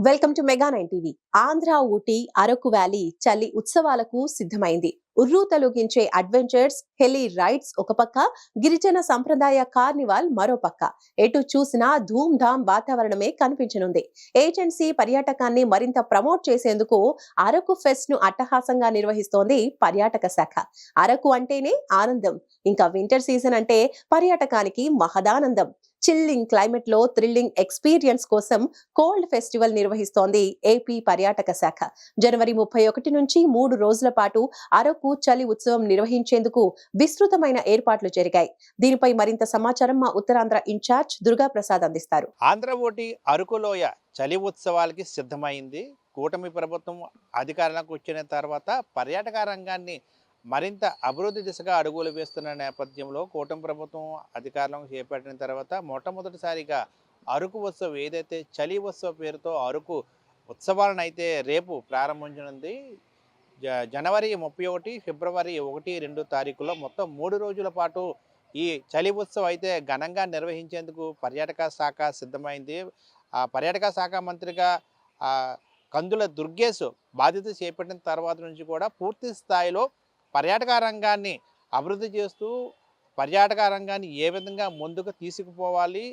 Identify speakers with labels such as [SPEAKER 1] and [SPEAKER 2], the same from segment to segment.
[SPEAKER 1] Welcome to mega 9 TV. Andhra Ooty Araku valley చలి ఉత్సవాలకు సిద్ధమైంది. ఉర్రూతలూగించే అడ్వెంచర్స్, హెలీ రైడ్స్ ఒక పక్క, గిరిజన సంప్రదాయ కార్నివాల్ మరో పక్క. ఎటు చూసినా ధూమ్ ధామ్ వాతావరణమే కనిపించనుంది. ఏజెన్సీ పర్యాటకాన్ని మరింత ప్రమోట్ చేసేందుకు అరకు ఫెస్ట్ ను అట్టహాసంగా నిర్వహిస్తోంది పర్యాటక శాఖ. అరకు అంటేనే ఆనందం, ఇంకా వింటర్ సీజన్ అంటే పర్యాటకానికి మహదానందం. చిల్లింగ్ క్లైమేట్ లో థ్రిల్లింగ్ ఎక్స్పీరియన్స్ కోసం కోల్డ్ ఫెస్టివల్ నిర్వహిస్తోంది ఏపీ పర్యాటక శాఖ. జనవరి 31 నుంచి 3 రోజుల పాటు అరకు చలి ఉత్సవం నిర్వహించేందుకు విస్తృతమైన ఏర్పాట్లు జరిగాయి. దీనిపై మరింత సమాచారం మా ఉత్తరాంధ్ర ఇన్ఛార్జ్ దుర్గా ప్రసాద్ అందిస్తారు.
[SPEAKER 2] ఆంధ్ర ఓటి అరకులోయ చలి ఉత్సవాలకి సిద్ధమైంది. కూటమి ప్రభుత్వం అధికారంలోకి వచ్చిన తర్వాత పర్యాటక రంగాన్ని మరింత అభివృద్ధి దిశగా అడుగులు వేస్తున్న నేపథ్యంలో కూటమి ప్రభుత్వం అధికారంలోకి చేపట్టిన తర్వాత మొట్టమొదటిసారిగా అరకు ఉత్సవం ఏదైతే చలి ఉత్సవ పేరుతో అరకు ఉత్సవాలను అయితే రేపు ప్రారంభించనుంది. జనవరి 31, ఫిబ్రవరి 1, 2 తారీఖులో మొత్తం 3 రోజుల పాటు ఈ చలి ఉత్సవం అయితే ఘనంగా నిర్వహించేందుకు పర్యాటక శాఖ సిద్ధమైంది. ఆ పర్యాటక శాఖ మంత్రిగా కందుల దుర్గేష్ బాధ్యత చేపట్టిన తర్వాత నుంచి కూడా పూర్తి స్థాయిలో పర్యాటక రంగాన్ని అభివృద్ధి చేస్తూ పర్యాటక రంగాన్ని ఏ విధంగా ముందుకు తీసుకుపోవాలి,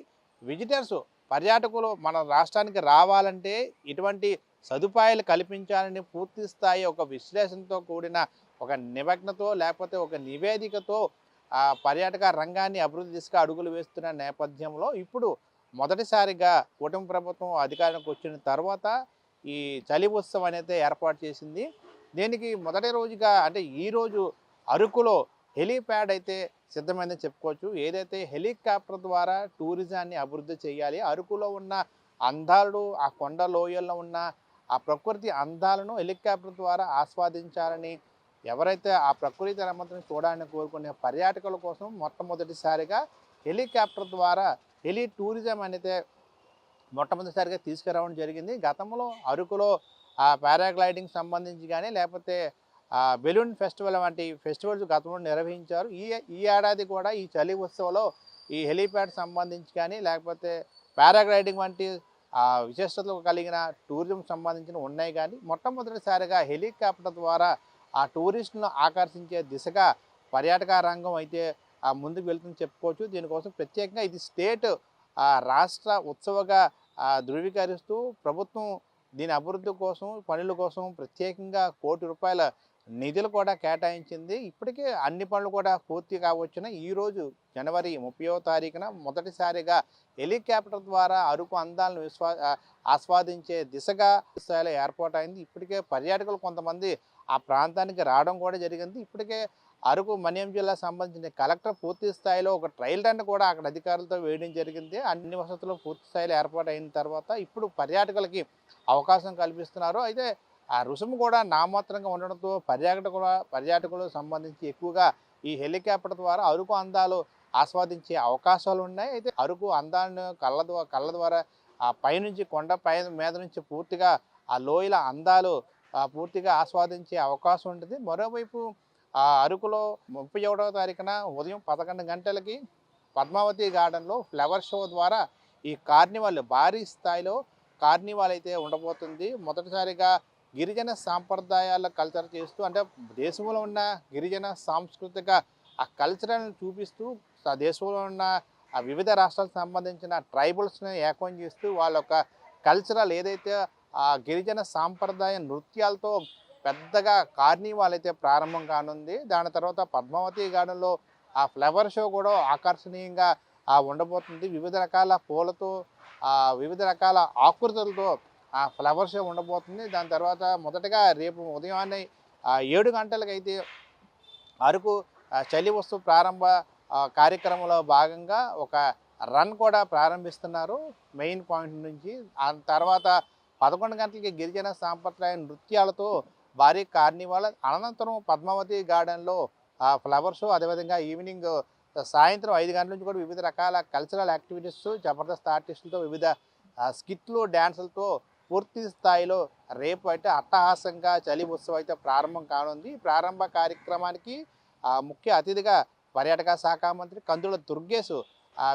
[SPEAKER 2] విజిటర్స్ పర్యాటకులు మన రాష్ట్రానికి రావాలంటే ఇటువంటి సదుపాయాలు కల్పించాలని పూర్తి స్థాయి ఒక విశ్లేషణతో కూడిన ఒక నిమగ్నతో లేకపోతే ఒక నివేదికతో పర్యాటక రంగాన్ని అభివృద్ధి దిశగా అడుగులు వేస్తున్న నేపథ్యంలో ఇప్పుడు మొదటిసారిగా కూటమి ప్రభుత్వం అధికారంలోకి వచ్చిన తర్వాత ఈ చలి ఉత్సవం అనేది ఏర్పాటు చేసింది. దీనికి మొదటి రోజుగా అంటే ఈరోజు అరకులో హెలీప్యాడ్ అయితే సిద్ధమైందని చెప్పుకోవచ్చు. ఏదైతే హెలికాప్టర్ ద్వారా టూరిజాన్ని అభివృద్ధి చేయాలి, అరకులో ఉన్న అందాలు, ఆ కొండ లోయల్లో ఉన్న ఆ ప్రకృతి అందాలను హెలికాప్టర్ ద్వారా ఆస్వాదించాలని ఎవరైతే ఆ ప్రకృతి రమతను చూడాలని కోరుకునే పర్యాటకుల కోసం మొట్టమొదటిసారిగా హెలికాప్టర్ ద్వారా హెలి టూరిజం అనేది మొట్టమొదటిసారిగా తీసుకురావడం జరిగింది. గతంలో అరకులో పారాగ్లైడింగ్ సంబంధించి కానీ లేకపోతే బెలూన్ ఫెస్టివల్ వంటి ఫెస్టివల్స్ గతంలో నిర్వహించారు. ఈ ఏడాది కూడా ఈ చలి ఉత్సవంలో ఈ హెలీప్యాడ్ సంబంధించి కానీ లేకపోతే పారాగ్లైడింగ్ వంటి విశిష్టతలు కలిగిన టూరిజం సంబంధించిన ఉన్నాయి. కానీ మొట్టమొదటిసారిగా హెలికాప్టర్ ద్వారా ఆ టూరిస్టులను ఆకర్షించే దిశగా పర్యాటక రంగం అయితే ముందుకు వెళ్తుందని చెప్పుకోవచ్చు. దీనికోసం ప్రత్యేకంగా ఇది స్టేట్ రాష్ట్ర ఉత్సవగా ధృవీకరిస్తూ ప్రభుత్వం దీని అభివృద్ధి కోసం పనుల కోసం ప్రత్యేకంగా ₹1,00,00,000 నిధులు కూడా కేటాయించింది. ఇప్పటికే అన్ని పనులు కూడా పూర్తి కావచ్చున ఈరోజు జనవరి 30వ తారీఖున మొదటిసారిగా హెలికాప్టర్ ద్వారా అరకు అందాలను ఆస్వాదించే దిశగా స్థాయిలో ఏర్పాటైంది. ఇప్పటికే పర్యాటకులు కొంతమంది ఆ ప్రాంతానికి రావడం కూడా జరిగింది. ఇప్పటికే అరకు మన్యం జిల్లా సంబంధించిన కలెక్టర్ పూర్తి స్థాయిలో ఒక ట్రయల్ రన్ కూడా అక్కడ అధికారులతో వేయడం జరిగింది. అన్ని వసతులు పూర్తి స్థాయిలో ఏర్పాటు అయిన తర్వాత ఇప్పుడు పర్యాటకులకి అవకాశం కల్పిస్తున్నారు. అయితే ఆ రుసుము కూడా నామాత్రంగా ఉండడంతో పర్యాటకులు సంబంధించి ఎక్కువగా ఈ హెలికాప్టర్ ద్వారా అరకు అందాలు ఆస్వాదించే అవకాశాలు ఉన్నాయి. అయితే అరకు అందాలను కళ్ళ ద్వారా ఆ పైనుంచి కొండ మీద నుంచి పూర్తిగా ఆ లోయల అందాలు పూర్తిగా ఆస్వాదించే అవకాశం ఉంటుంది. మరోవైపు అరకులో 31వ తారీఖున ఉదయం 11 గంటలకి పద్మావతి గార్డెన్లో ఫ్లవర్ షో ద్వారా ఈ కార్నివాల్ భారీ స్థాయిలో కార్నివాల్ అయితే ఉండబోతుంది. మొదటిసారిగా గిరిజన సాంప్రదాయాల కల్చర్ చేస్తూ అంటే దేశంలో ఉన్న గిరిజన సాంస్కృతిక ఆ కల్చర్ని చూపిస్తూ దేశంలో ఉన్న ఆ వివిధ రాష్ట్రాలకు సంబంధించిన ట్రైబల్స్ని ఏకం చేస్తూ వాళ్ళ యొక్క కల్చరల్ ఏదైతే ఆ గిరిజన సాంప్రదాయ నృత్యాలతో పెద్దగా కార్నివాల్ అయితే ప్రారంభం కానుంది. దాని తర్వాత పద్మావతి గార్డెన్లో ఆ ఫ్లవర్ షో కూడా ఆకర్షణీయంగా ఉండబోతుంది. వివిధ రకాల పూలతో వివిధ రకాల ఆకృతులతో ఆ ఫ్లవర్ షో ఉండబోతుంది. దాని తర్వాత మొదటగా రేపు ఉదయాన్నే 7 గంటలకైతే అరకు చలి ఉత్సవ ప్రారంభ కార్యక్రమంలో భాగంగా ఒక రన్ కూడా ప్రారంభిస్తున్నారు మెయిన్ పాయింట్ నుంచి. ఆ తర్వాత 11 గంటలకి గిరిజన సాంప్రదాయ నృత్యాలతో భారీ కార్నివాల్, అనంతరం పద్మావతి గార్డెన్లో ఫ్లవర్ షో, అదేవిధంగా ఈవినింగ్ సాయంత్రం 5 గంటల నుంచి కూడా వివిధ రకాల కల్చరల్ యాక్టివిటీస్, జబర్దస్త్ ఆర్టిస్టులతో వివిధ స్కిట్లు, డ్యాన్సులతో పూర్తి స్థాయిలో రేపు అయితే అట్టహాసంగా చలి ఉత్సవం అయితే ప్రారంభం కానుంది. ప్రారంభ కార్యక్రమానికి ముఖ్య అతిథిగా పర్యాటక శాఖ మంత్రి కందుల దుర్గేష్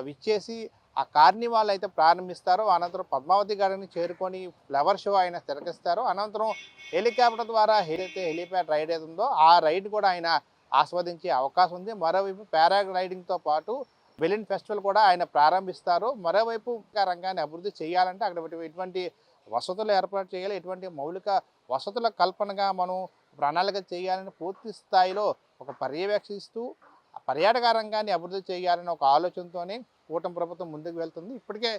[SPEAKER 2] విచ్చేసి ఆ కార్నివాల్ అయితే ప్రారంభిస్తారో అనంతరం పద్మావతి గార్డెన్‌ని చేరుకొని ఫ్లవర్ షో ఆయన తిలకిస్తారో అనంతరం హెలికాప్టర్ ద్వారా ఏదైతే హెలీప్యాడ్ రైడ్ ఏది ఉందో ఆ రైడ్ కూడా ఆయన ఆస్వాదించే అవకాశం ఉంది. మరోవైపు పారాగ్లైడింగ్‌తో పాటు బెలూన్ ఫెస్టివల్ కూడా ఆయన ప్రారంభిస్తారు. మరోవైపు ఇంకా రంగాన్ని అభివృద్ధి చేయాలంటే అక్కడ ఎటువంటి వసతులు ఏర్పాటు చేయాలి, ఎటువంటి మౌలిక వసతుల కల్పనగా మనం ప్రణాళిక చేయాలని పూర్తి స్థాయిలో ఒక పర్యవేక్షిస్తూ ఆ పర్యాటక రంగాన్ని అభివృద్ధి చేయాలని ఒక ఆలోచనతోనే కూటమి ప్రభుత్వం ముందుకు వెళ్తుంది. ఇప్పటికే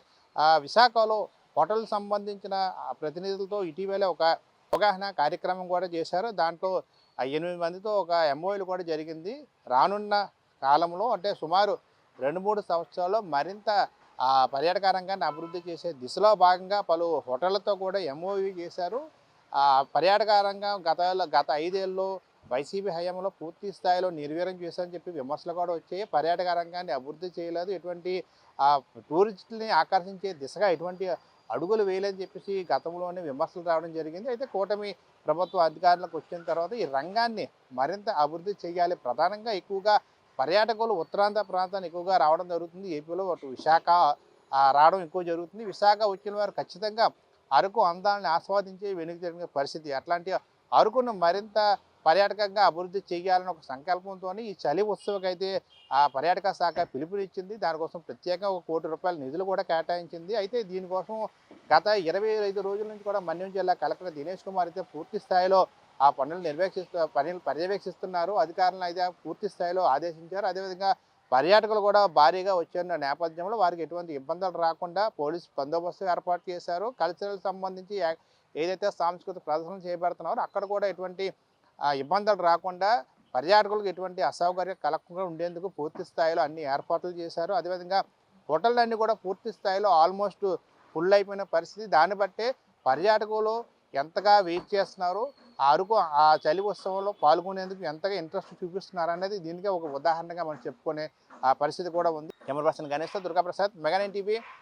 [SPEAKER 2] విశాఖలో హోటల్ సంబంధించిన ప్రతినిధులతో ఇటీవలే ఒక అవగాహన కార్యక్రమం కూడా చేశారు. దాంట్లో 8 మందితో ఒక ఎంఓయూలు కూడా జరిగింది. రానున్న కాలంలో అంటే సుమారు 2-3 సంవత్సరాల్లో మరింత పర్యాటక రంగాన్ని అభివృద్ధి చేసే దిశలో భాగంగా పలు హోటళ్లతో కూడా ఎంఓయూ చేశారు. పర్యాటక రంగం గత 5 ఏళ్ళలో వైసీపీ హయాంలో పూర్తి స్థాయిలో నిర్వీర్యం చేశారని చెప్పి విమర్శలు కూడా వచ్చాయి. పర్యాటక రంగాన్ని అభివృద్ధి చేయలేదు, ఎటువంటి టూరిస్టులని ఆకర్షించే దిశగా ఎటువంటి అడుగులు వేయలేదని చెప్పేసి గతంలోనే విమర్శలు రావడం జరిగింది. అయితే కూటమి ప్రభుత్వం అధికారంలోకి వచ్చిన తర్వాత ఈ రంగాన్ని మరింత అభివృద్ధి చేయాలి. ప్రధానంగా ఎక్కువగా పర్యాటకులు ఉత్తరాంధ్ర ప్రాంతాన్ని ఎక్కువగా రావడం జరుగుతుంది. ఏపీలో అటు విశాఖ రావడం ఎక్కువ జరుగుతుంది. విశాఖ వచ్చిన వారు ఖచ్చితంగా అరకు అందాలను ఆస్వాదించి వెనుక జరిగిన పరిస్థితి. అట్లాంటి అరకును మరింత పర్యాటకంగా అభివృద్ధి చేయాలని ఒక సంకల్పంతో ఈ చలి ఉత్సవకైతే పర్యాటక శాఖ పిలుపునిచ్చింది. దానికోసం ప్రత్యేకంగా ₹1 కోటి నిధులు కూడా కేటాయించింది. అయితే దీనికోసం గత 25 రోజుల నుంచి కూడా మన్యం జిల్లా కలెక్టర్ దినేష్ కుమార్ అయితే పూర్తి స్థాయిలో ఆ పనులు పర్యవేక్షిస్తున్నారు. అధికారులను అయితే పూర్తి స్థాయిలో ఆదేశించారు. అదేవిధంగా పర్యాటకులు కూడా భారీగా వచ్చిన నేపథ్యంలో వారికి ఎటువంటి ఇబ్బందులు రాకుండా పోలీసు బందోబస్తు ఏర్పాటు చేశారు. కల్చరల్ సంబంధించి ఏదైతే సాంస్కృతిక ప్రదర్శనలు చేపడుతున్నారో అక్కడ కూడా ఎటువంటి ఇబ్బందులు రాకుండా పర్యాటకులకు ఎటువంటి అసౌకర్యం కలగకుండా ఉండేందుకు పూర్తి స్థాయిలో అన్ని ఏర్పాట్లు చేశారు. అదేవిధంగా హోటళ్ళన్నీ కూడా పూర్తి స్థాయిలో ఆల్మోస్ట్ ఫుల్ అయిపోయిన పరిస్థితి. దాన్ని బట్టే పర్యాటకులు ఎంతగా వెయిట్ చేస్తున్నారు, అరకు చలి ఉత్సవంలో పాల్గొనేందుకు ఎంతగా ఇంట్రెస్ట్ చూపిస్తున్నారు అనేది దీనికే ఒక ఉదాహరణగా మనం చెప్పుకునే పరిస్థితి కూడా ఉంది. కెమెరా పర్సన్ గణేష్తో దుర్గాప్రసాద్, మెగా 9 టీవీ,